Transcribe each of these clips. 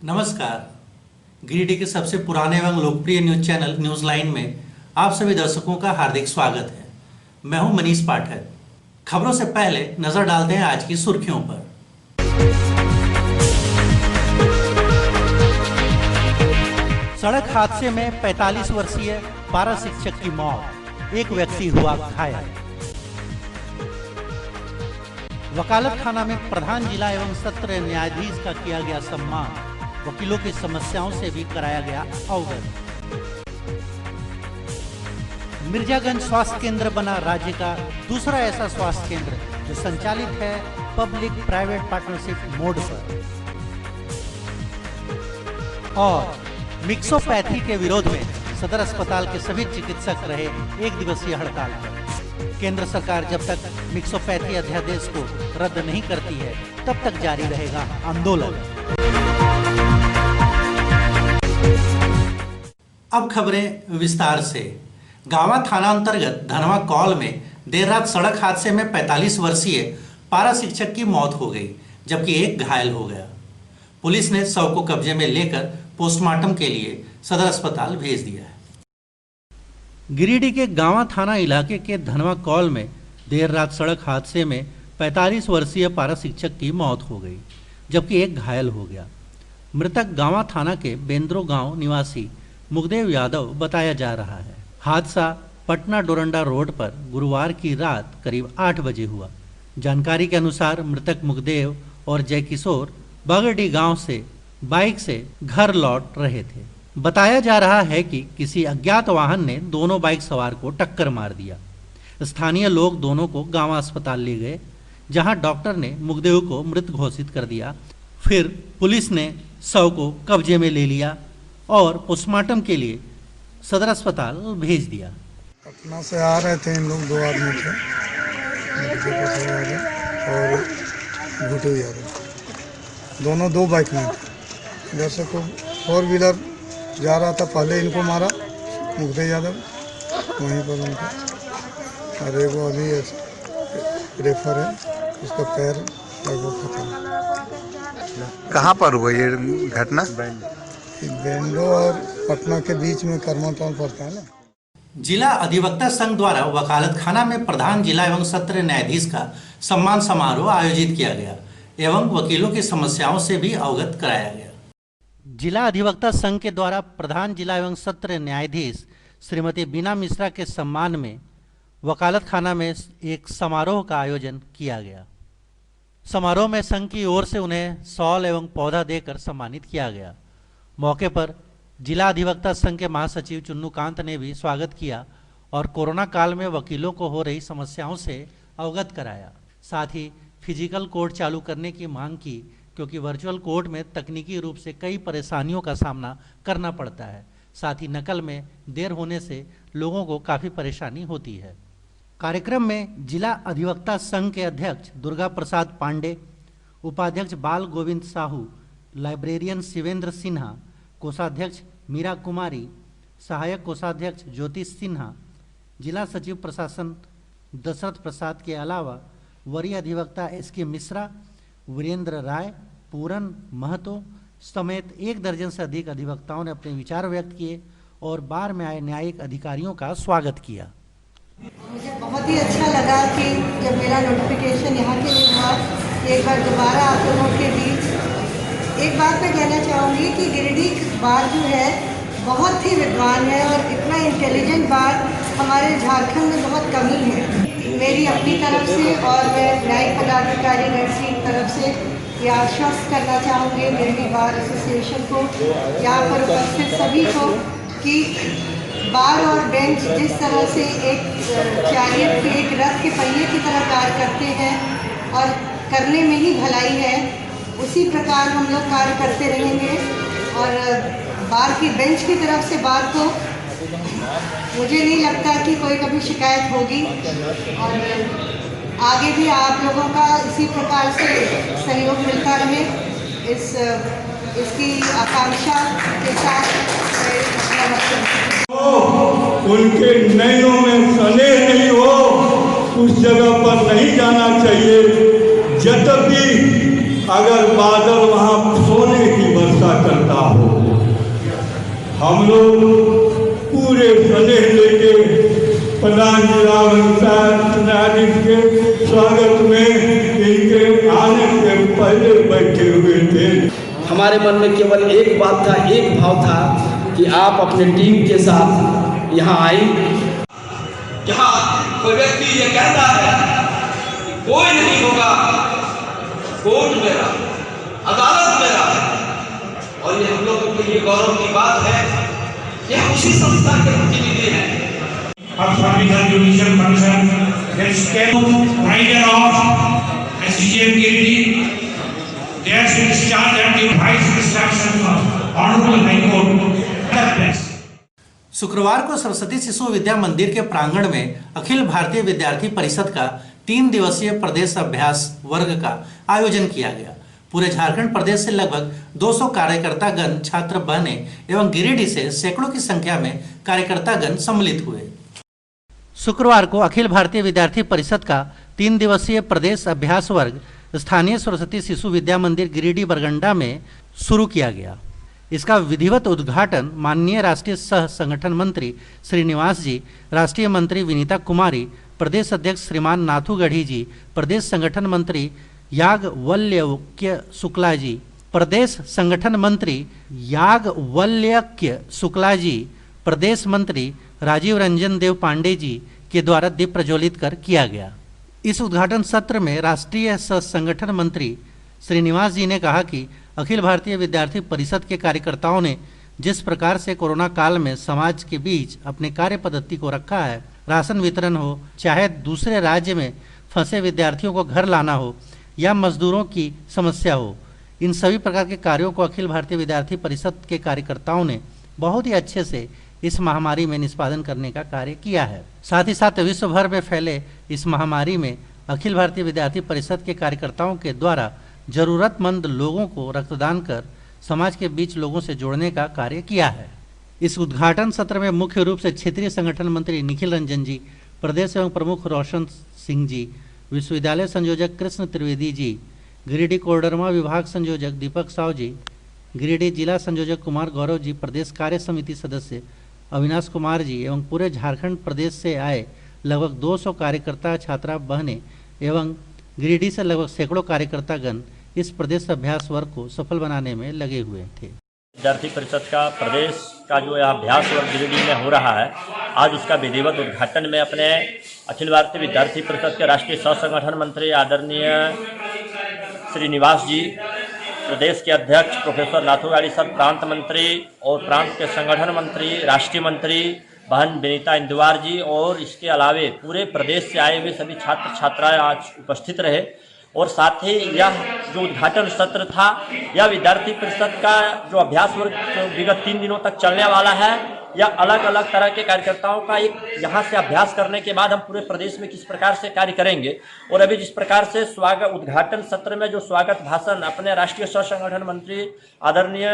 नमस्कार। गिरिडीह के सबसे पुराने एवं लोकप्रिय न्यूज चैनल न्यूज लाइन में आप सभी दर्शकों का हार्दिक स्वागत है। मैं हूं मनीष पाठक। खबरों से पहले नजर डालते हैं आज की सुर्खियों पर। सड़क हादसे में 45 वर्षीय पारा शिक्षक की मौत, एक व्यक्ति हुआ घायल। वकालत खाना में प्रधान जिला एवं सत्र न्यायाधीश का किया गया सम्मान, वकीलों की समस्याओं से भी कराया गया अवगत। मिर्जागंज स्वास्थ्य केंद्र बना राज्य का दूसरा ऐसा स्वास्थ्य केंद्र जो संचालित है पब्लिक प्राइवेट पार्टनरशिप मोड पर। और मिक्सोपैथी के विरोध में सदर अस्पताल के सभी चिकित्सक रहे एक दिवसीय हड़ताल पर। केंद्र सरकार जब तक मिक्सोपैथी अध्यादेश को रद्द नहीं करती है तब तक जारी रहेगा आंदोलन। अब खबरें विस्तार से। गावा थाना अंतर्गत धनवा कॉल में देर रात सड़क हादसे में 45 वर्षीय पारा शिक्षक की मौत हो गई, जबकि एक घायल हो गया। पुलिस ने शव को कब्जे में लेकर पोस्टमार्टम के लिए सदर अस्पताल भेज दिया है। गिरिडीह के गावा थाना इलाके के धनवा कॉल में देर रात सड़क हादसे में 45 वर्षीय पारा शिक्षक की मौत हो गई, जबकि एक घायल हो गया। मृतक गावा थाना के बेंद्रो गांव निवासी मुखदेव यादव बताया जा रहा है। हादसा पटना डोरंडा रोड पर गुरुवार की रात करीब 8 बजे हुआ। जानकारी के अनुसार मृतक मुखदेव और जय किशोर बगड़ी गांव से बाइक से घर लौट रहे थे। बताया जा रहा है कि किसी अज्ञात वाहन ने दोनों बाइक सवार को टक्कर मार दिया। स्थानीय लोग दोनों को गांव अस्पताल ले गए, जहां डॉक्टर ने मुखदेव को मृत घोषित कर दिया। फिर पुलिस ने शव को कब्जे में ले लिया और पोस्टमार्टम के लिए सदर अस्पताल भेज दिया। पटना से आ रहे थे इन लोग, 2 आदमी थे और भूटू यादव, दोनों 2 बाइक में। इधर से को 4 व्हीलर जा रहा था, पहले इनको मारा मुखदेव यादव, वहीं पर उनको, और एक अभी रेफर है, उसका पैर लगभग खत्म। कहाँ पर हुआ ये घटना? बेंडो और पटना के बीच में कर्मा टाउन पड़ता है ना। जिला अधिवक्ता संघ द्वारा वकालत खाना में प्रधान जिला एवं सत्र न्यायाधीश का सम्मान समारोह आयोजित किया गया एवं वकीलों की समस्याओं से भी अवगत कराया गया। जिला अधिवक्ता संघ के द्वारा प्रधान जिला एवं सत्र न्यायाधीश श्रीमती बीना मिश्रा के सम्मान में वकालत खाना में एक समारोह का आयोजन किया गया। समारोह में संघ की ओर से उन्हें शॉल एवं पौधा देकर सम्मानित किया गया। मौके पर जिला अधिवक्ता संघ के महासचिव चुन्नू कांत ने भी स्वागत किया और कोरोना काल में वकीलों को हो रही समस्याओं से अवगत कराया। साथ ही फिजिकल कोर्ट चालू करने की मांग की, क्योंकि वर्चुअल कोर्ट में तकनीकी रूप से कई परेशानियों का सामना करना पड़ता है। साथ ही नकल में देर होने से लोगों को काफ़ी परेशानी होती है। कार्यक्रम में जिला अधिवक्ता संघ के अध्यक्ष दुर्गा प्रसाद पांडे, उपाध्यक्ष बाल गोविंद साहू, लाइब्रेरियन शिवेंद्र सिन्हा, कोषाध्यक्ष मीरा कुमारी, सहायक कोषाध्यक्ष ज्योति सिन्हा, जिला सचिव प्रशासन दशरथ प्रसाद के अलावा वरीय अधिवक्ता SK मिश्रा, वीरेंद्र राय, पूरन महतो समेत 1 दर्जन से अधिक अधिवक्ताओं ने अपने विचार व्यक्त किए और बार में आए न्यायिक अधिकारियों का स्वागत किया। मुझे बहुत ही अच्छा लगा कि जब मेरा नोटिफिकेशन यहाँ के लिए हुआ, एक बार दोबारा आप लोगों के बीच एक बात मैं कहना चाहूँगी कि गिरिडीह बार जो है बहुत ही विद्वान है और इतना इंटेलिजेंट बार हमारे झारखंड में बहुत कमी है। मेरी अपनी तरफ से और मैं न्यायिक पदाधिकारी गण की तरफ से ये आश्वस्त करना चाहूँगी गिरिडीह बार एसोसिएशन को, यहाँ पर उपस्थित सभी को, कि बार और बेंच जिस तरह से एक चैरियट के, एक रथ के पहिए की तरह कार्य करते हैं और करने में ही भलाई है, उसी प्रकार हम लोग कार्य करते रहेंगे। और बार की बेंच की तरफ से बार को मुझे नहीं लगता कि कोई कभी शिकायत होगी और आगे भी आप लोगों का इसी प्रकार से सहयोग मिलता रहे, इसकी आकांक्षा के साथ उनके नैनों में स्नेह नहीं हो, उस जगह पर नहीं जाना चाहिए। जब भी अगर बादल वहाँ सोने की वर्षा कर हम लोग पूरे स्नेह लेके प्रधान जिला न्यायाधीश के स्वागत में इनके आने से पहले बैठे हुए थे। हमारे मन में केवल एक बात था, एक भाव था कि आप अपने टीम के साथ यहाँ आए। जहाँ कोई व्यक्ति ये कहता है कि कोई नहीं होगा, कोर्ट मेरा, अदालत मेरा, और ये हम लोगों के लिए गौरव की बात है कि हम उसी संस्था के प्रतिनिधि हैं। of Service Judicial Commission gets rider of SCM KD, there should stand and give vice instruction of Honorable High Court. शुक्रवार को सरस्वती शिशु विद्या मंदिर के प्रांगण में अखिल भारतीय विद्यार्थी परिषद का 3 दिवसीय प्रदेश अभ्यास वर्ग का आयोजन किया गया। पूरे झारखंड प्रदेश से लगभग 200 कार्यकर्तागण, छात्र बहने एवं गिरिडीह से सैकड़ों की संख्या में कार्यकर्तागण सम्मिलित हुए। शुक्रवार को अखिल भारतीय विद्यार्थी परिषद का 3 दिवसीय प्रदेश अभ्यास वर्ग स्थानीय सरस्वती शिशु विद्या मंदिर गिरिडीह बरगंडा में शुरू किया गया। इसका विधिवत उद्घाटन माननीय राष्ट्रीय सह संगठन मंत्री श्रीनिवास जी, राष्ट्रीय मंत्री विनीता कुमारी, प्रदेश अध्यक्ष श्रीमान नाथू गढ़ी जी, प्रदेश संगठन मंत्री याज्ञवल्क्य शुक्ला जी, प्रदेश संगठन मंत्री याज्ञवल्क्य शुक्ला जी, प्रदेश मंत्री राजीव रंजन देव पांडे जी के द्वारा दीप प्रज्वलित कर किया गया। इस उद्घाटन सत्र में राष्ट्रीय सह संगठन मंत्री श्रीनिवास जी ने कहा कि अखिल भारतीय विद्यार्थी परिषद के कार्यकर्ताओं ने जिस प्रकार से कोरोना काल में समाज के बीच अपने कार्य पद्धति को रखा है, राशन वितरण हो, चाहे दूसरे राज्य में फंसे विद्यार्थियों को घर लाना हो या मजदूरों की समस्या हो, इन सभी प्रकार के कार्यों को अखिल भारतीय विद्यार्थी परिषद के कार्यकर्ताओं ने बहुत ही अच्छे से इस महामारी में निष्पादन करने का कार्य किया है। साथ ही साथ विश्व भर में फैले इस महामारी में अखिल भारतीय विद्यार्थी परिषद के कार्यकर्ताओं के द्वारा जरूरतमंद लोगों को रक्तदान कर समाज के बीच लोगों से जोड़ने का कार्य किया है। इस उद्घाटन सत्र में मुख्य रूप से क्षेत्रीय संगठन मंत्री निखिल रंजन जी, प्रदेश एवं प्रमुख रोशन सिंह जी, विश्वविद्यालय संयोजक कृष्ण त्रिवेदी जी, गिरिडीह कोडरमा विभाग संयोजक दीपक साव जी, गिरिडीह जिला संयोजक कुमार गौरव जी, प्रदेश कार्य समिति सदस्य अविनाश कुमार जी एवं पूरे झारखंड प्रदेश से आए लगभग 200 कार्यकर्ता, छात्रा बहने एवं गिरिडीह से लगभग सैकड़ों कार्यकर्तागण इस प्रदेश अभ्यास वर्ग को सफल बनाने में लगे हुए थे। विद्यार्थी परिषद का प्रदेश का जो अभ्यास वर्ग गिरिडीह में हो रहा है, आज उसका विधिवत उद्घाटन में अपने अखिल भारतीय विद्यार्थी परिषद के राष्ट्रीय सह संगठन मंत्री आदरणीय श्रीनिवास जी, प्रदेश के अध्यक्ष प्रोफेसर नाथू गढ़ी सर, प्रांत मंत्री और प्रांत के संगठन मंत्री, राष्ट्रीय मंत्री बहन विनीता इंदवार जी और इसके अलावे पूरे प्रदेश से आए हुए सभी छात्र छात्राएं आज उपस्थित रहे। और साथ ही यह जो उद्घाटन सत्र था, यह विद्यार्थी परिषद का जो अभ्यास वर्ग विगत 3 दिनों तक चलने वाला है, या अलग अलग तरह के कार्यकर्ताओं का एक यहाँ से अभ्यास करने के बाद हम पूरे प्रदेश में किस प्रकार से कार्य करेंगे। और अभी जिस प्रकार से स्वागत उद्घाटन सत्र में जो स्वागत भाषण अपने राष्ट्रीय सह संगठन मंत्री आदरणीय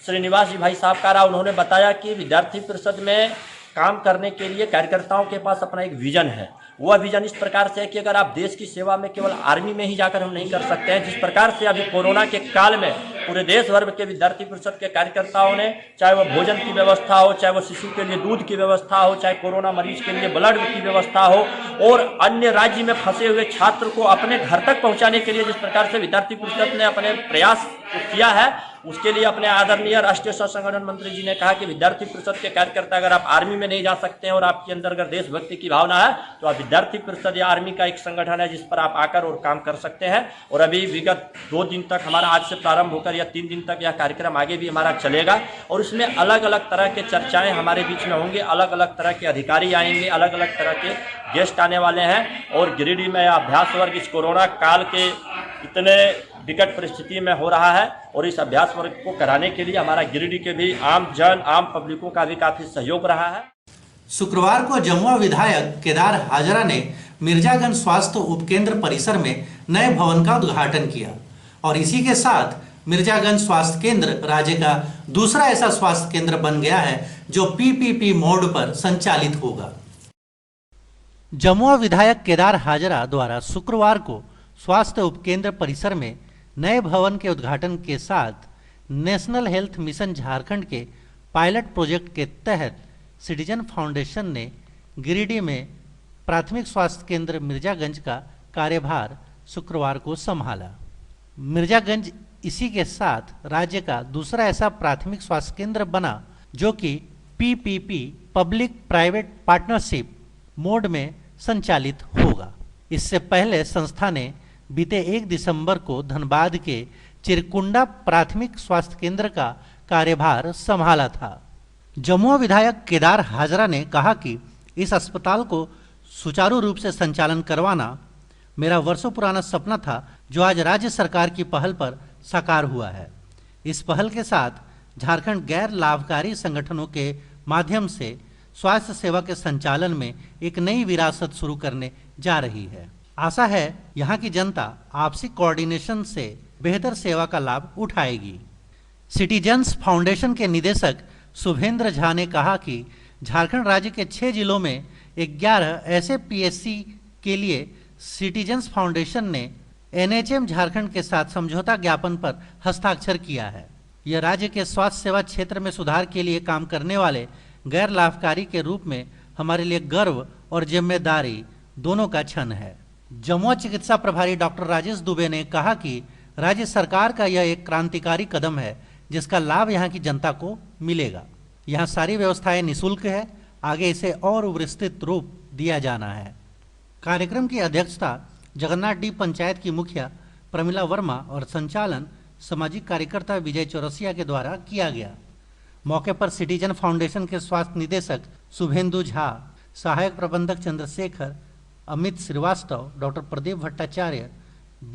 श्रीनिवास जी भाई साहब का रहा, उन्होंने बताया कि विद्यार्थी परिषद में काम करने के लिए कार्यकर्ताओं के पास अपना एक विजन है। वह विजन इस प्रकार से है कि अगर आप देश की सेवा में केवल आर्मी में ही जाकर हम नहीं कर सकते हैं। जिस प्रकार से अभी कोरोना के काल में पूरे देश भर के विद्यार्थी परिषद के कार्यकर्ताओं ने, चाहे वह भोजन की व्यवस्था हो, चाहे वह शिशु के लिए दूध की व्यवस्था हो, चाहे कोरोना मरीज के लिए ब्लड की व्यवस्था हो, और अन्य राज्य में फंसे हुए छात्र को अपने घर तक पहुंचाने के लिए जिस प्रकार से विद्यार्थी परिषद ने अपने प्रयास किया है, उसके लिए अपने आदरणीय राष्ट्रीय सह संगठन मंत्री जी ने कहा कि विद्यार्थी परिषद के कार्यकर्ता अगर आप आर्मी में नहीं जा सकते हैं और आपके अंदर अगर देशभक्ति की भावना है, तो आप विद्यार्थी परिषद या आर्मी का एक संगठन है जिस पर आप आकर और काम कर सकते हैं। और अभी विगत 2 दिन तक हमारा आज से प्रारंभ होकर या 3 दिन तक यह कार्यक्रम आगे भी हमारा चलेगा, और इसमें अलग अलग तरह के चर्चाएं हमारे बीच में होंगे, अलग अलग तरह के अधिकारी आएंगे, अलग अलग तरह के गेस्ट आने वाले हैं। और गिरिडीह में अभ्यास वर्ग इस कोरोना काल के इतने विकट परिस्थिति में हो रहा है, और इस अभ्यास वर्ग को कराने के लिए हमारा गिरिडीह के भी आम पब्लिकों का भी काफी सहयोग रहा है। शुक्रवार को जमुआ विधायक केदार हाजरा ने मिर्जागंज स्वास्थ्य उपकेंद्र परिसर में नए भवन का उद्घाटन किया, और इसी के साथ मिर्जागंज स्वास्थ्य केंद्र राज्य का दूसरा ऐसा स्वास्थ्य केंद्र बन गया है जो PPP मोड पर संचालित होगा। जमुआ विधायक केदार हाजरा द्वारा शुक्रवार को स्वास्थ्य उपकेंद्र परिसर में नए भवन के उद्घाटन के साथ नेशनल हेल्थ मिशन झारखंड के पायलट प्रोजेक्ट के तहत सिटीजन फाउंडेशन ने गिरिडीह में प्राथमिक स्वास्थ्य केंद्र मिर्जागंज का कार्यभार शुक्रवार को संभाला। मिर्जागंज इसी के साथ राज्य का दूसरा ऐसा प्राथमिक स्वास्थ्य केंद्र बना जो कि PPP public private partnership mode में संचालित होगा। इससे पहले संस्था ने बीते 1 दिसंबर को धनबाद के चिरकुंडा प्राथमिक स्वास्थ्य केंद्र का कार्यभार संभाला था। जमुआ विधायक केदार हाजरा ने कहा कि इस अस्पताल को सुचारू रूप से संचालन करवाना मेरा वर्षों पुराना सपना था, जो आज राज्य सरकार की पहल पर साकार हुआ है। इस पहल के साथ झारखंड गैर लाभकारी संगठनों के माध्यम से स्वास्थ्य सेवा के संचालन में एक नई विरासत शुरू करने जा रही है। आशा है यहाँ की जनता आपसी कोऑर्डिनेशन से बेहतर सेवा का लाभ उठाएगी। सिटीजन्स फाउंडेशन के निदेशक शुभेंद्र झा ने कहा कि झारखंड राज्य के 6 जिलों में 11 ऐसे PSC के लिए सिटीजन्स फाउंडेशन ने NHM झारखंड के साथ समझौता ज्ञापन पर हस्ताक्षर किया है। यह राज्य के स्वास्थ्य सेवा क्षेत्र में सुधार के लिए काम करने वाले गैर लाभकारी के रूप में हमारे लिए गर्व और जिम्मेदारी दोनों का क्षण है। जमुआ चिकित्सा प्रभारी डॉक्टर राजेश दुबे ने कहा कि राज्य सरकार का यह एक क्रांतिकारी कदम है जिसका लाभ यहाँ की जनता को मिलेगा। यहाँ सारी व्यवस्थाएं निःशुल्क है, आगे इसे और विस्तृत रूप दिया जाना है। कार्यक्रम की अध्यक्षता जगन्नाथ डी पंचायत की मुखिया प्रमिला वर्मा और संचालन सामाजिक कार्यकर्ता विजय चौरसिया के द्वारा किया गया। मौके पर सिटीजन फाउंडेशन के स्वास्थ्य निदेशक शुभेंदु झा, सहायक प्रबंधक चंद्रशेखर, अमित श्रीवास्तव, डॉक्टर प्रदीप भट्टाचार्य,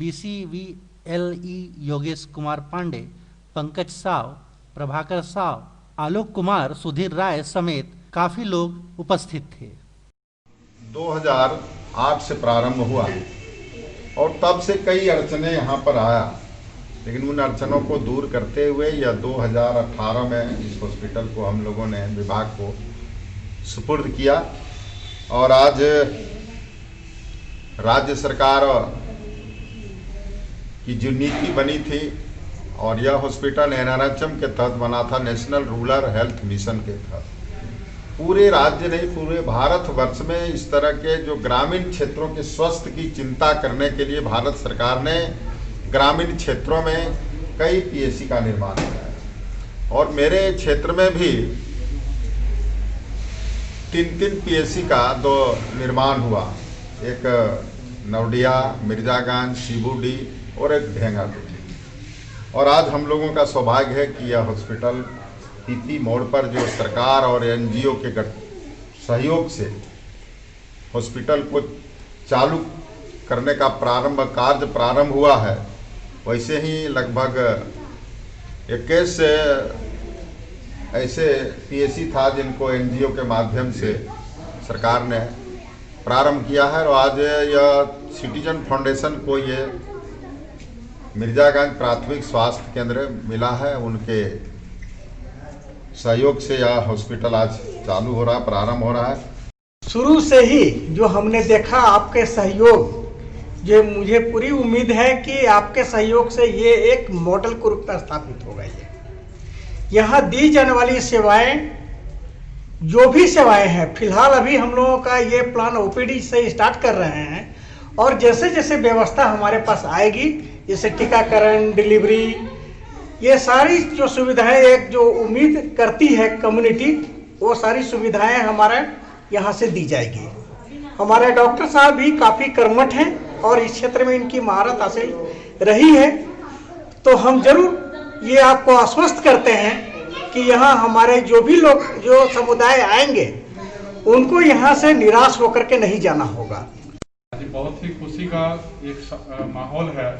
BCVLE योगेश कुमार पांडे, पंकज साव, प्रभाकर साव, आलोक कुमार, सुधीर राय समेत काफी लोग उपस्थित थे। 2008 से प्रारंभ हुआ और तब से कई अड़चने यहाँ पर आया, लेकिन उन अड़चनों को दूर करते हुए या 2018 में इस हॉस्पिटल को हम लोगों ने विभाग को सुपुर्द किया और आज राज्य सरकार की जो नीति बनी थी और यह हॉस्पिटल NRHM के तहत बना था, नेशनल रूरल हेल्थ मिशन के तहत। पूरे राज्य नहीं, पूरे भारतवर्ष में इस तरह के जो ग्रामीण क्षेत्रों के स्वास्थ्य की चिंता करने के लिए भारत सरकार ने ग्रामीण क्षेत्रों में कई PSC का निर्माण किया है और मेरे क्षेत्र में भी 3 PSC का 2 निर्माण हुआ, एक नवडिया, मिर्जागंज, शिबूडी और एक ढेंगाटूटी। और आज हम लोगों का सौभाग्य है कि यह हॉस्पिटल PP मोड पर जो सरकार और NGO के सहयोग से हॉस्पिटल को चालू करने का कार्य प्रारंभ हुआ है, वैसे ही लगभग 21 ऐसे PSC था जिनको NGO के माध्यम से सरकार ने प्रारंभ किया है और आज यह सिटीजन फाउंडेशन को ये मिर्जागंज प्राथमिक स्वास्थ्य केंद्र मिला है। उनके सहयोग से यह हॉस्पिटल आज चालू हो रहा है, प्रारंभ हो रहा है। शुरू से ही जो हमने देखा आपके सहयोग, जो मुझे पूरी उम्मीद है कि आपके सहयोग से ये एक मॉडल के रूप में स्थापित हो गई है। यहाँ दी जाने वाली सेवाएं, जो भी सेवाएं हैं, फिलहाल अभी हम लोगों का ये प्लान OPD से स्टार्ट कर रहे हैं और जैसे जैसे व्यवस्था हमारे पास आएगी, जैसे टीकाकरण, डिलीवरी, ये सारी जो सुविधाएं एक जो उम्मीद करती है कम्युनिटी, वो सारी सुविधाएं हमारे यहाँ से दी जाएगी। हमारे डॉक्टर साहब भी काफ़ी कर्मठ हैं और इस क्षेत्र में इनकी महारत हासिल रही है, तो हम जरूर ये आपको आश्वस्त करते हैं कि यहाँ हमारे जो भी लोग, जो समुदाय आएंगे, उनको यहाँ से निराश होकर के नहीं जाना होगा। बहुत ही खुशी का एक माहौल है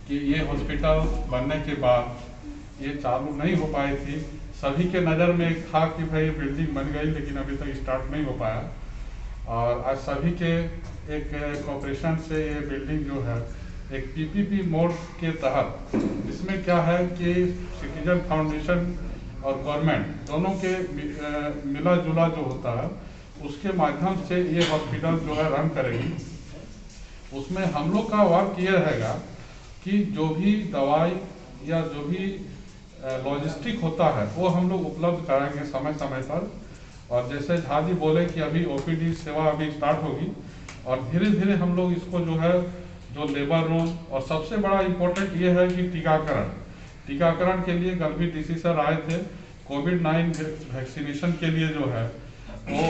कि ये हॉस्पिटल बनने के बाद ये चालू नहीं हो पाई थी। सभी के नज़र में था कि भाई बिल्डिंग बन गई, लेकिन अभी तक स्टार्ट नहीं हो पाया और आज सभी के एक कोऑपरेशन से ये बिल्डिंग जो है एक PPP मोड के तहत, इसमें क्या है कि सिटीजन फाउंडेशन और गवर्नमेंट दोनों के मिला जुला जो होता है उसके माध्यम से ये हॉस्पिटल जो है रन करेगी। उसमें हम लोग का वर्क ये रहेगा कि जो भी दवाई या जो भी लॉजिस्टिक होता है वो हम लोग उपलब्ध कराएंगे समय समय पर। और जैसे झा जी बोले कि अभी ओपीडी सेवा अभी स्टार्ट होगी और धीरे धीरे हम लोग इसको जो है जो लेबर रूम, और सबसे बड़ा इम्पोर्टेंट ये है कि टीकाकरण के लिए गलबी डीसी सर आए थे। कोविड-19 वैक्सीनेशन के लिए जो है वो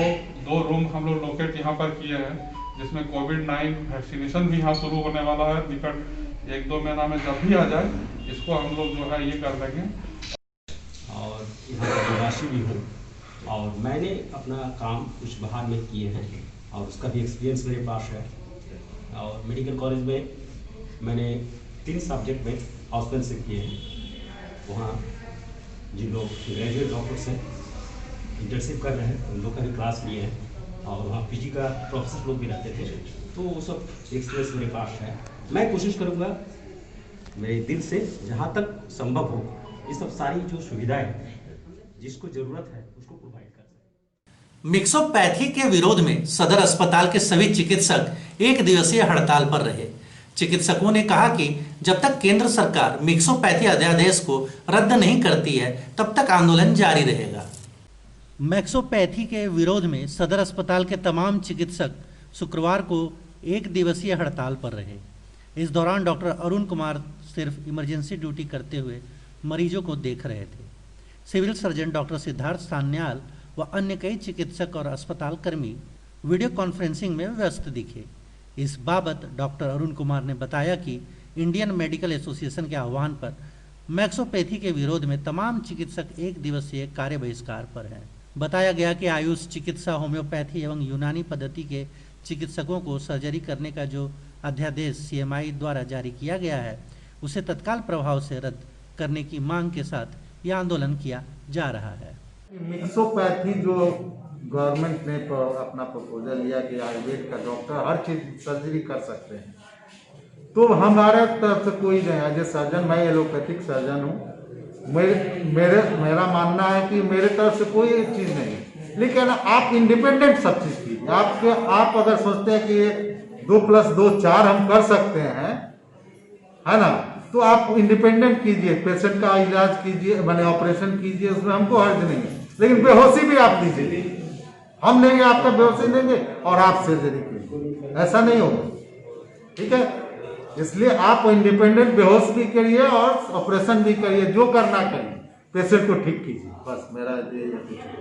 2 रूम हम लोग लोकेट यहाँ पर किए हैं, जिसमें कोविड-19 वैक्सीनेशन भी यहाँ शुरू होने वाला है। निकट 1-2 महीना में जब भी आ जाए इसको हम लोग जो है ये कर देंगे। और यहाँ का निवासी भी हूँ और मैंने अपना काम कुछ बाहर में किए हैं और उसका भी एक्सपीरियंस मेरे पास है। और मेडिकल कॉलेज में मैंने 3 सब्जेक्ट में हाउसफेलोशिप किए हैं। वहाँ जिन लोग ग्रेजुएट डॉक्टर्स हैं इंटर्नशिप कर रहे हैं उन लोग का भी क्लास लिए हैं और वहाँ पीजी का प्रोफेसर लोग भी रहते थे, तो वो सब एक्सपीरियंस मेरे पास है। मैं कोशिश करूँगा मेरे दिल से जहाँ तक संभव हो ये सब सारी जो सुविधाएं जिसको जरूरत है उसको प्रोवाइड कर सकें। मिक्सोपैथी के विरोध में सदर अस्पताल के सभी चिकित्सक 1 दिवसीय हड़ताल पर रहे। चिकित्सकों ने कहा कि जब तक केंद्र सरकार मिक्सोपैथी अध्यादेश को रद्द नहीं करती है तब तक आंदोलन जारी रहेगा। मिक्सोपैथी के विरोध में सदर अस्पताल के तमाम चिकित्सक शुक्रवार को 1 दिवसीय हड़ताल पर रहे। इस दौरान डॉक्टर अरुण कुमार सिर्फ इमरजेंसी ड्यूटी करते हुए मरीजों को देख रहे थे। Civil surgeon doctor Siddharth Sanyal व अन्य कई चिकित्सक और अस्पताल कर्मी वीडियो कॉन्फ्रेंसिंग में व्यस्त दिखे। इस बाबत डॉक्टर अरुण कुमार ने बताया कि इंडियन मेडिकल एसोसिएशन के आह्वान पर मैक्सोपैथी के विरोध में तमाम चिकित्सक 1 दिवसीय कार्य बहिष्कार पर हैं। बताया गया कि आयुष चिकित्सा, होम्योपैथी एवं यूनानी पद्धति के चिकित्सकों को सर्जरी करने का जो अध्यादेश सीएमआई द्वारा जारी किया गया है उसे तत्काल प्रभाव से रद्द करने की मांग के साथ यह आंदोलन किया जा रहा है। मिक्सोपैथी जो गवर्नमेंट ने अपना प्रपोजल लिया कि आयुर्वेद का डॉक्टर हर चीज सर्जरी कर सकते हैं, तो हमारे तरफ से कोई नहीं। एज ए सर्जन, मैं एलोपैथिक सर्जन हूँ, मेरा मानना है कि मेरे तरफ से कोई चीज़ नहीं है। लेकिन आप इंडिपेंडेंट सब चीज़ कीजिए। आप अगर सोचते हैं कि 2+2 4 हम कर सकते हैं, है ना, तो आप इंडिपेंडेंट कीजिए, पेशेंट का इलाज कीजिए, मैंने ऑपरेशन कीजिए, उसमें हमको हर्ज नहीं है। लेकिन बेहोशी भी आप दीजिए, हम नहीं आपका बेहोशी देंगे और आप सर्जरी कीजिए, ऐसा नहीं होगा, ठीक है। इसलिए आप इंडिपेंडेंट बेहोश भी करिए और ऑपरेशन भी करिए, जो करना करिए, पेशेंट को ठीक कीजिए, बस मेरा यही है।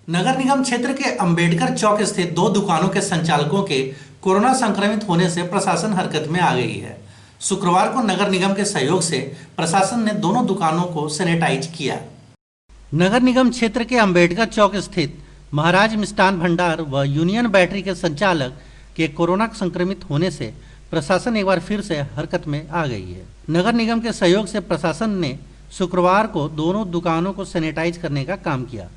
नगर निगम क्षेत्र के अंबेडकर चौक स्थित 2 दुकानों के संचालकों के कोरोना संक्रमित होने से प्रशासन हरकत में आ गई है। शुक्रवार को नगर निगम के सहयोग से प्रशासन ने दोनों दुकानों को सैनिटाइज किया। नगर निगम क्षेत्र के अंबेडकर चौक स्थित महाराज मिष्ठान भंडार व यूनियन बैटरी के संचालक के कोरोना संक्रमित होने से प्रशासन एक बार फिर से हरकत में आ गई है। नगर निगम के सहयोग से प्रशासन ने शुक्रवार को दोनों दुकानों को सैनिटाइज करने का काम किया।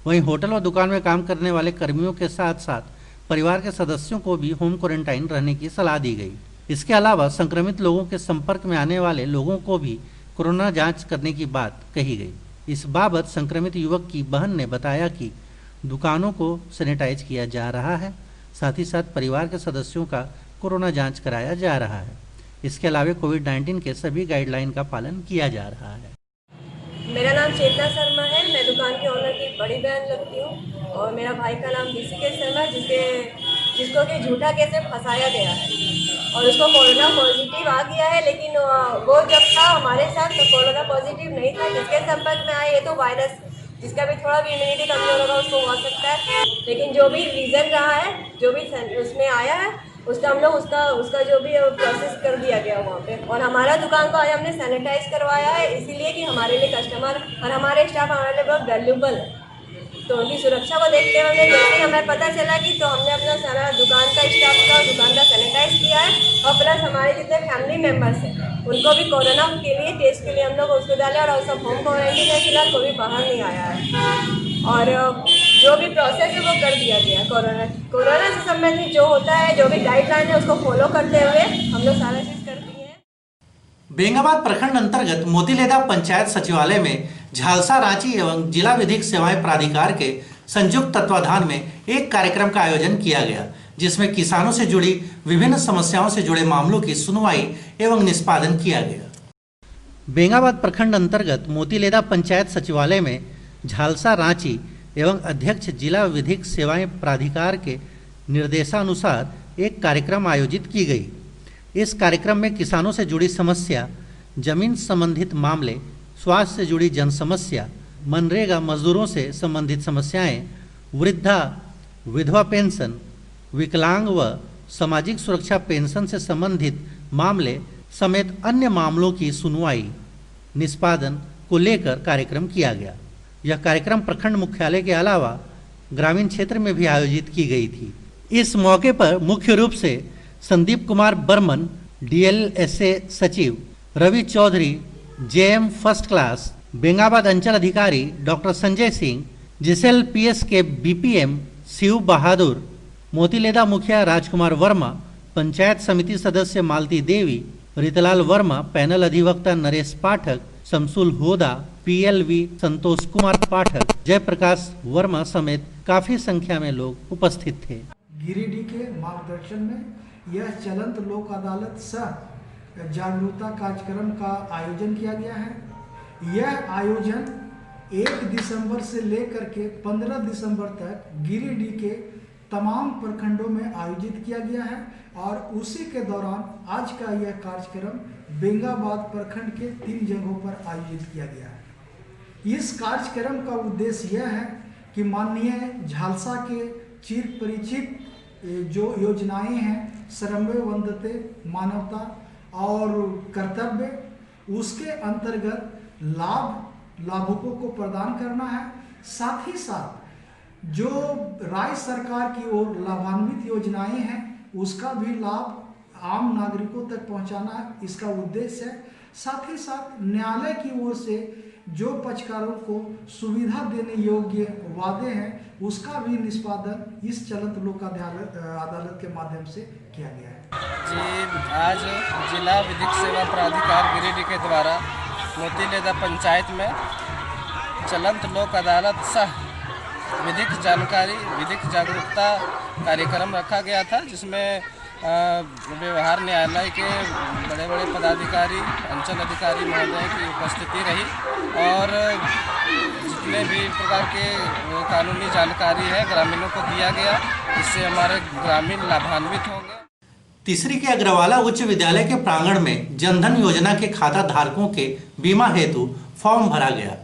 वहीं होटल और दुकान में काम करने वाले कर्मियों के साथ साथ परिवार के सदस्यों को भी होम क्वारंटाइन रहने की सलाह दी गई। इसके अलावा संक्रमित लोगों के संपर्क में आने वाले लोगों को भी कोरोना जांच करने की बात कही गई। इस बाबत संक्रमित युवक की बहन ने बताया कि दुकानों को सैनिटाइज किया जा रहा है, साथ ही साथ परिवार के सदस्यों का कोरोना जांच कराया जा रहा है। इसके अलावा कोविड-19 के सभी गाइडलाइन का पालन किया जा रहा है। मेरा नाम चेतना शर्मा है, मैं दुकान के ओनर की बड़ी बहन लगती हूँ और मेरा भाई का नाम ऋषिकेश शर्मा, जिसको कि झूठा केस में फंसाया गया है और उसको कोरोना पॉजिटिव आ गया है। लेकिन वो जब था हमारे साथ तो कोरोना पॉजिटिव नहीं था। जिसके संपर्क में आए ये तो वायरस, जिसका भी थोड़ा भी इम्यूनिटी कमजोर होगा उसको हो सकता है। लेकिन जो भी रीज़न रहा है, जो भी उसमें आया है, उसका हम लोग उसका जो भी प्रोसेस कर दिया गया वहाँ पे। और हमारा दुकान को आज हमने सैनिटाइज करवाया है, इसीलिए कि हमारे लिए कस्टमर और हमारे स्टाफ हमारे लिए बहुत वैल्यूबल है। तो उनकी सुरक्षा को देखते हुए जैसे हमें पता चला कि तो हमने अपना सारा दुकान का स्टाफ का दुकान का सैनिटाइज किया है और प्लस हमारे जितने फैमिली मेम्बर्स हैं उनको भी कोरोना के लिए टेस्ट के लिए हम लोग उसको डाले और सब होम क्वारंटीन है। फिलहाल कोई बाहर नहीं आया है और जो भी प्रोसेस है वो कर दिया गया। कोरोना से संबंधित जो होता है, जो भी गाइडलाइन है उसको फॉलो करते हुए हम लोग सारा चीज़ कर दिए हैं। बेंगाबाद प्रखंड अंतर्गत मोतीलेदा पंचायत सचिवालय में झालसा, रांची एवं जिला विधिक सेवाएं प्राधिकार के संयुक्त तत्वाधान में एक कार्यक्रम का आयोजन किया गया, जिसमें किसानों से जुड़ी विभिन्न समस्याओं से जुड़े मामलों की सुनवाई एवं निष्पादन किया गया। बेंगाबाद प्रखंड अंतर्गत मोतीलेदा पंचायत सचिवालय में झालसा रांची एवं अध्यक्ष जिला विधिक सेवाएं प्राधिकार के निर्देशानुसार एक कार्यक्रम आयोजित की गई। इस कार्यक्रम में किसानों से जुड़ी समस्या, जमीन संबंधित मामले, स्वास्थ्य से जुड़ी जन समस्या, मनरेगा मजदूरों से संबंधित समस्याएं, वृद्धा विधवा पेंशन, विकलांग व सामाजिक सुरक्षा पेंशन से संबंधित मामले समेत अन्य मामलों की सुनवाई निष्पादन को लेकर कार्यक्रम किया गया। यह कार्यक्रम प्रखंड मुख्यालय के अलावा ग्रामीण क्षेत्र में भी आयोजित की गई थी। इस मौके पर मुख्य रूप से संदीप कुमार बर्मन, DLSA सचिव, Ravi Chaudhary, JM first class, Bengabad अंचल अधिकारी डॉक्टर संजय सिंह, जिसेल PS के BPM शिव बहादुर, मोतीलेदा मुखिया राजकुमार वर्मा, पंचायत समिति सदस्य मालती देवी, रितलाल वर्मा, पैनल अधिवक्ता नरेश पाठक, शमसुल होदा, PLV संतोष कुमार पाठक, जयप्रकाश वर्मा समेत काफी संख्या में लोग उपस्थित थे। गिरिडीह के मार्गदर्शन में यह चलंत लोक अदालत सह जागरूकता कार्यक्रम का आयोजन किया गया है। यह आयोजन 1 दिसंबर से लेकर के 15 दिसंबर तक गिरिडीह के तमाम प्रखंडों में आयोजित किया गया है और उसी के दौरान आज का यह कार्यक्रम बेंगाबाद प्रखंड के 3 जगहों पर आयोजित किया गया है। इस कार्यक्रम का उद्देश्य यह है कि माननीय झालसा के चिर परिचित जो योजनाएं हैं, श्रमेव वंदते, मानवता और कर्तव्य, उसके अंतर्गत लाभुकों को प्रदान करना है। साथ ही साथ जो राज्य सरकार की ओर लाभान्वित योजनाएं हैं उसका भी लाभ आम नागरिकों तक पहुंचाना इसका उद्देश्य है। साथ ही साथ न्यायालय की ओर से जो पक्षकारों को सुविधा देने योग्य वादे हैं उसका भी निष्पादन इस चलंत लोक अदालत के माध्यम से किया गया है। जी, आज जिला विधिक सेवा प्राधिकार गिरिडीह के द्वारा मोतीलेदा पंचायत में चलंत लोक अदालत सह विधिक जानकारी, विधिक जागरूकता कार्यक्रम रखा गया था, जिसमें व्यवहार न्यायालय के बड़े बड़े पदाधिकारी, अंचल अधिकारी महोदय की उपस्थिति रही और जितने भी प्रकार के कानूनी जानकारी है ग्रामीणों को दिया गया, इससे हमारे ग्रामीण लाभान्वित होंगे। तीसरी के अग्रवाला उच्च विद्यालय के प्रांगण में जनधन योजना के खाता धारकों के बीमा हेतु फॉर्म भरा गया।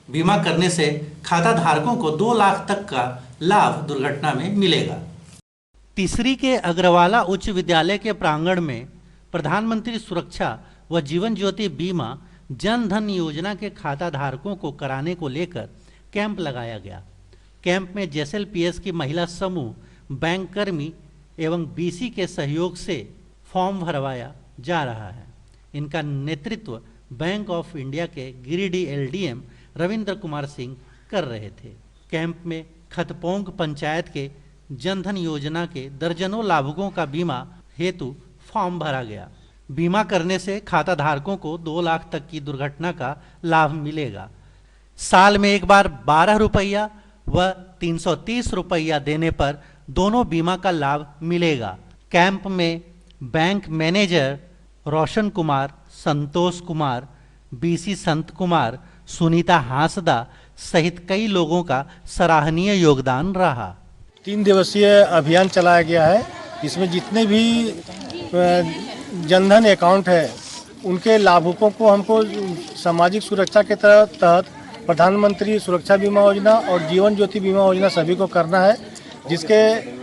बीमा करने से खाता धारकों को 2 लाख तक का लाभ दुर्घटना में मिलेगा। तीसरी के अग्रवाला उच्च विद्यालय के प्रांगण में प्रधानमंत्री सुरक्षा व जीवन ज्योति बीमा जन धन योजना के खाता धारकों को कराने को लेकर कैंप लगाया गया। कैंप में जेसेल PS की महिला समूह, बैंक कर्मी एवं BC के सहयोग से फॉर्म भरवाया जा रहा है। इनका नेतृत्व बैंक ऑफ इंडिया के गिरिडीह LDM रविंद्र कुमार सिंह कर रहे थे। कैंप में खतपोंग पंचायत के जनधन योजना के दर्जनों लाभुकों का बीमा हेतु फॉर्म भरा गया। बीमा करने से खाता धारकों को 2 लाख तक की दुर्घटना का लाभ मिलेगा। साल में एक बार 12 रुपया व 330 रुपया देने पर दोनों बीमा का लाभ मिलेगा। कैंप में bank manager Roshan Kumar, Santosh Kumar, BC Sant Kumar, Sunita Hansda सहित कई लोगों का सराहनीय योगदान रहा। 3 दिवसीय अभियान चलाया गया है। इसमें जितने भी जनधन अकाउंट है उनके लाभुकों को हमको सामाजिक सुरक्षा के तहत प्रधानमंत्री सुरक्षा बीमा योजना और जीवन ज्योति बीमा योजना सभी को करना है, जिसके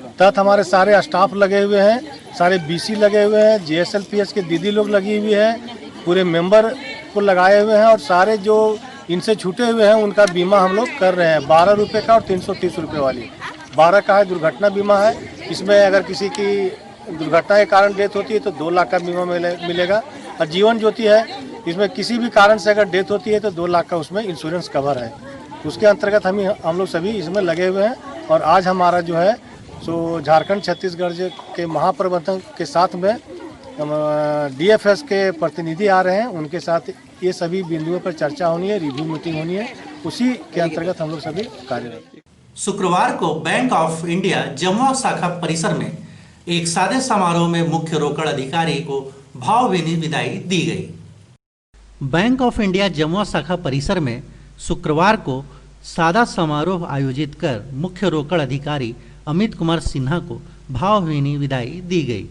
तहत हमारे सारे स्टाफ लगे हुए हैं, सारे BC लगे हुए हैं, JSL PS के दीदी लोग लगी हुई है, पूरे मेंबर को लगाए हुए हैं और सारे जो इनसे छूटे हुए हैं उनका बीमा हम लोग कर रहे हैं। 12 रुपये का और 330 रुपये वाली 12 का है दुर्घटना बीमा है। इसमें अगर किसी की दुर्घटना के कारण डेथ होती है तो 2 लाख का बीमा मिलेगा। और जीवन ज्योति है, इसमें किसी भी कारण से अगर डेथ होती है तो 2 लाख का उसमें इंश्योरेंस कवर है। उसके अंतर्गत हम लोग सभी इसमें लगे हुए हैं। और आज हमारा जो है सो झारखंड छत्तीसगढ़ के महाप्रबंधक के साथ में DFS के प्रतिनिधि आ रहे हैं, उनके साथ ये सभी बिंदुओं पर चर्चा होनी है, रिव्यू मीटिंग होनी है, उसी के अंतर्गत हम लोग सभी कार्यरत। शुक्रवार को बैंक ऑफ इंडिया जमुआ शाखा परिसर में एक सादे समारोह में मुख्य रोकड़ अधिकारी को भावभीनी विदाई दी गई। बैंक ऑफ इंडिया जमुआ शाखा परिसर में शुक्रवार को सादा समारोह आयोजित कर मुख्य रोकड़ अधिकारी अमित कुमार सिन्हा को भावभीनी विदाई दी गई।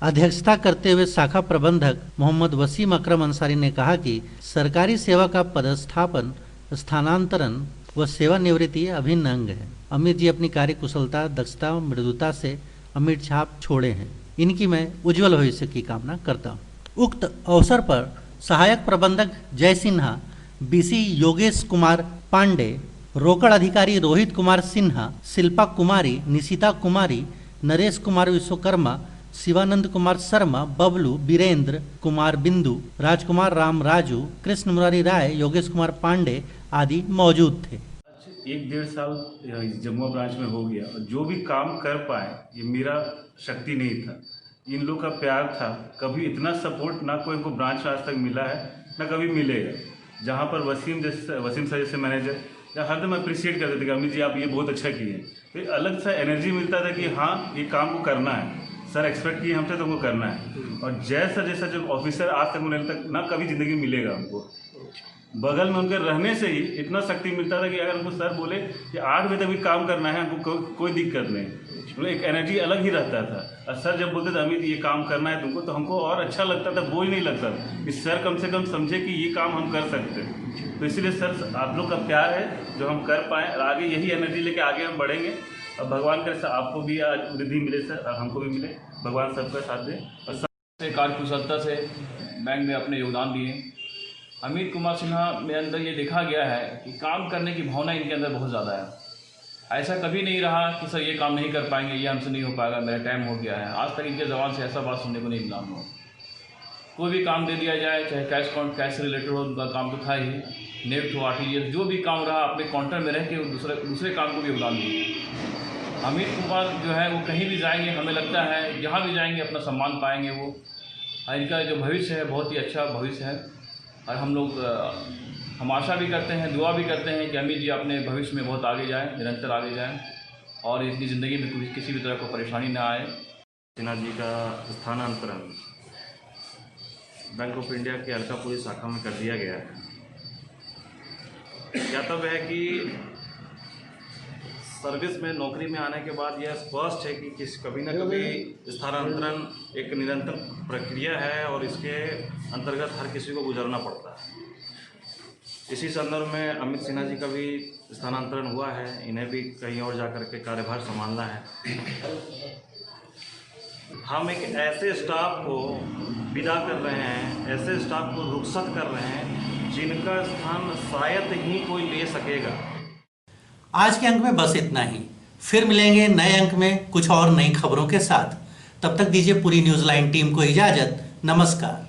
अध्यक्षता करते हुए शाखा प्रबंधक मोहम्मद वसीम अकरम अंसारी ने कहा कि सरकारी सेवा का पदस्थापन, स्थानांतरण व सेवानिवृत्ति अभिन्न अंग है। अमित जी अपनी कार्य कुशलता, दक्षता और मृदुता से अमिट छाप छोड़े हैं। इनकी मैं उज्जवल भविष्य की कामना करता हूँ। उक्त अवसर पर सहायक प्रबंधक जय सिन्हा, बीसी योगेश कुमार पांडे, रोकड़ अधिकारी रोहित कुमार सिन्हा, शिल्पा कुमारी, निशिता कुमारी, नरेश कुमार विश्वकर्मा, शिवानंद कुमार शर्मा, बबलू, बीरेंद्र कुमार बिंदु, राजकुमार राम राजू, कृष्ण मुरारी राय, योगेश कुमार पांडे आदि मौजूद थे। 1-1.5 साल जमुआ ब्रांच में हो गया और जो भी काम कर पाए ये मेरा शक्ति नहीं था, इन लोग का प्यार था। कभी इतना सपोर्ट ना कोई को ब्रांच में आज तक मिला है ना कभी मिलेगा। जहाँ पर वसीम सर जैसे मैनेजर हरदम अप्रिशिएट करते थे कि अमित जी आप ये बहुत अच्छा किए, तो अलग सा एनर्जी मिलता था कि हाँ ये काम को करना है, सर एक्सपेक्ट किए हमसे तो हमको करना है। और जैसा जो ऑफिसर आज तक मुझे तक ना कभी ज़िंदगी में मिलेगा हमको। बगल में उनके रहने से ही इतना शक्ति मिलता था कि अगर हमको सर बोले कि 8 बजे तक भी काम करना है हमको कोई दिक्कत नहीं, तो एक एनर्जी अलग ही रहता था। और सर जब बोलते थे अमित ये काम करना है तुमको, तो हमको और अच्छा लगता था, बोझ नहीं लगता था कि सर कम से कम समझे कि ये काम हम कर सकते हैं। तो इसलिए सर आप लोग का प्यार है जो हम कर पाएँ और आगे यही एनर्जी लेके आगे हम बढ़ेंगे। और भगवान करे सर आपको भी आज वृद्धि मिले सर और हमको भी मिले, भगवान सबका साथ दे। और सबसे कार्यकुशलता से बैंक में अपने योगदान दिए। अमित कुमार सिन्हा में अंदर ये देखा गया है कि काम करने की भावना इनके अंदर बहुत ज़्यादा है। ऐसा कभी नहीं रहा कि सर ये काम नहीं कर पाएंगे, ये हमसे नहीं हो पाएगा, मेरा टाइम हो गया है। आज तक इनके ज़बान से ऐसा बात सुनने को नहीं मिला हमको। कोई भी काम दे दिया जाए, चाहे कैश से रिलेटेड हो, उनका काम तो था ही, नेफ्ट हो, आरटीजीएस, जो भी काम रहा अपने काउंटर में रह के दूसरे काम को भी योगदान दिए। अमित कुमार जो है वो कहीं भी जाएंगे, हमें लगता है जहाँ भी जाएंगे अपना सम्मान पाएंगे वो। इनका जो भविष्य है बहुत ही अच्छा भविष्य है और हम आशा भी करते हैं, दुआ भी करते हैं कि अमित जी अपने भविष्य में बहुत आगे जाएं, निरंतर आगे जाएं और इनकी ज़िंदगी में किसी भी तरह को परेशानी ना आए। सिन्हा जी का स्थानांतरण बैंक ऑफ इंडिया के अलकापुरी शाखा में कर दिया गया है। ज्ञातव्य है कि सर्विस में नौकरी में आने के बाद यह स्पष्ट है कि कभी न कभी स्थानांतरण एक निरंतर प्रक्रिया है और इसके अंतर्गत हर किसी को गुजरना पड़ता है। इसी संदर्भ में अमित सिन्हा जी का भी स्थानांतरण हुआ है, इन्हें भी कहीं और जाकर के कार्यभार संभालना है। हम एक ऐसे स्टाफ को विदा कर रहे हैं, ऐसे स्टाफ को रुखसत कर रहे हैं जिनका स्थान शायद ही कोई ले सकेगा। आज के अंक में बस इतना ही। फिर मिलेंगे नए अंक में कुछ और नई खबरों के साथ। तब तक दीजिए पूरी न्यूज़ लाइन टीम को इजाजत। नमस्कार।